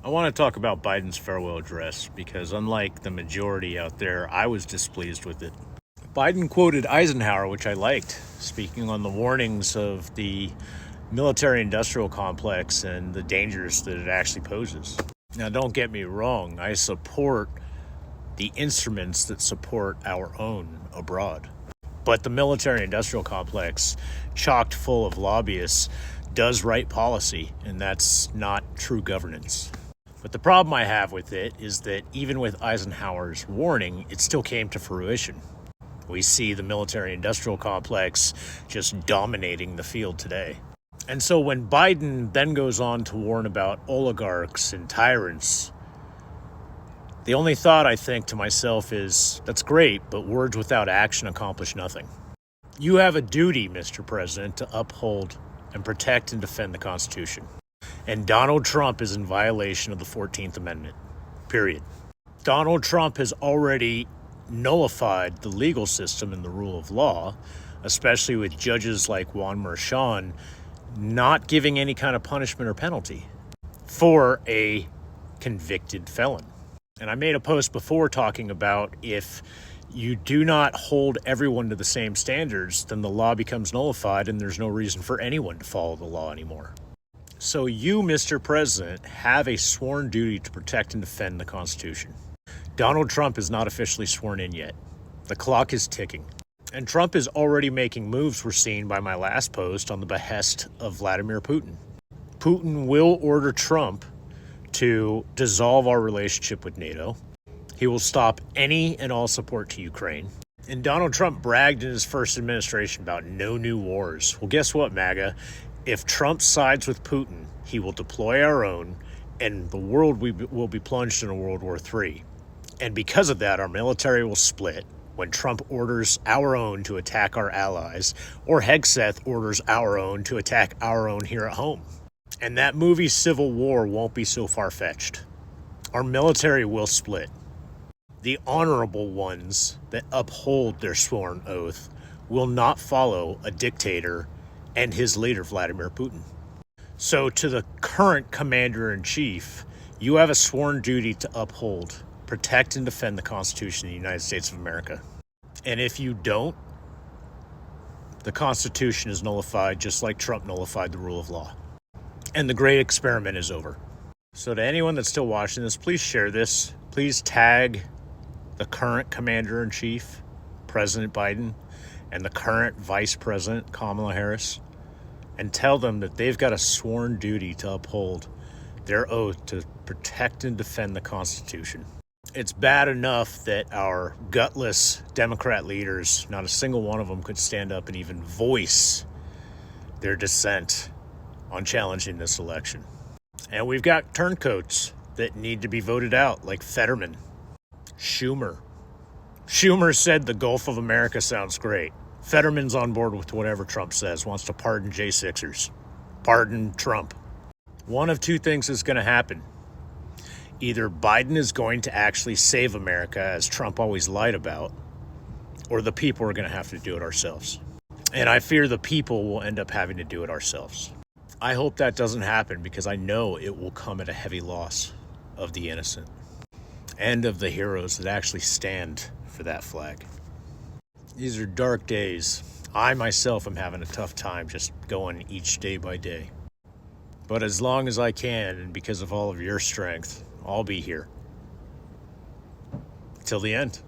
I want to talk about Biden's farewell address because, unlike the majority out there, I was displeased with it. Biden quoted Eisenhower, which I liked, speaking on the warnings of the military industrial complex and the dangers that it actually poses. Now, don't get me wrong, I support the instruments that support our own abroad. But the military industrial complex, chocked full of lobbyists, does write policy, and that's not true governance. But the problem I have with it is that even with Eisenhower's warning, it still came to fruition. We see the military industrial complex just dominating the field today. And so when Biden then goes on to warn about oligarchs and tyrants, the only thought I think to myself is, that's great, but words without action accomplish nothing. You have a duty, Mr. President, to uphold and protect and defend the Constitution. And Donald Trump is in violation of the 14th Amendment, period. Donald Trump has already nullified the legal system and the rule of law, especially with judges like Juan Merchan not giving any kind of punishment or penalty for a convicted felon. And I made a post before talking about if you do not hold everyone to the same standards, then the law becomes nullified and there's no reason for anyone to follow the law anymore. So you, Mr. President, have a sworn duty to protect and defend the Constitution. Donald Trump is not officially sworn in yet. The clock is ticking. And Trump is already making moves we're seeing by my last post on the behest of Vladimir Putin. Putin will order Trump to dissolve our relationship with NATO. He will stop any and all support to Ukraine. And Donald Trump bragged in his first administration about no new wars. Well, guess what, MAGA? If Trump sides with Putin, he will deploy our own, and the world will be plunged in a World War III. And because of that, our military will split when Trump orders our own to attack our allies, or Hegseth orders our own to attack our own here at home. And that movie Civil War won't be so far-fetched. Our military will split. The honorable ones that uphold their sworn oath will not follow a dictator and his leader, Vladimir Putin. So to the current commander-in-chief, you have a sworn duty to uphold, protect, and defend the Constitution of the United States of America. And if you don't, the Constitution is nullified just like Trump nullified the rule of law. And the great experiment is over. So to anyone that's still watching this, please share this. Please tag the current commander-in-chief, President Biden, and the current Vice President, Kamala Harris, and tell them that they've got a sworn duty to uphold their oath to protect and defend the Constitution. It's bad enough that our gutless Democrat leaders, not a single one of them could stand up and even voice their dissent on challenging this election. And we've got turncoats that need to be voted out, like Fetterman, Schumer. Schumer said the Gulf of America sounds great. Fetterman's on board with whatever Trump says, wants to pardon J6ers. Pardon Trump. One of two things is going to happen. Either Biden is going to actually save America, as Trump always lied about, or the people are going to have to do it ourselves. And I fear the people will end up having to do it ourselves. I hope that doesn't happen because I know it will come at a heavy loss of the innocent and of the heroes that actually stand for that flag. These are dark days. I myself am having a tough time just going each day by day. But as long as I can, and because of all of your strength, I'll be here till the end.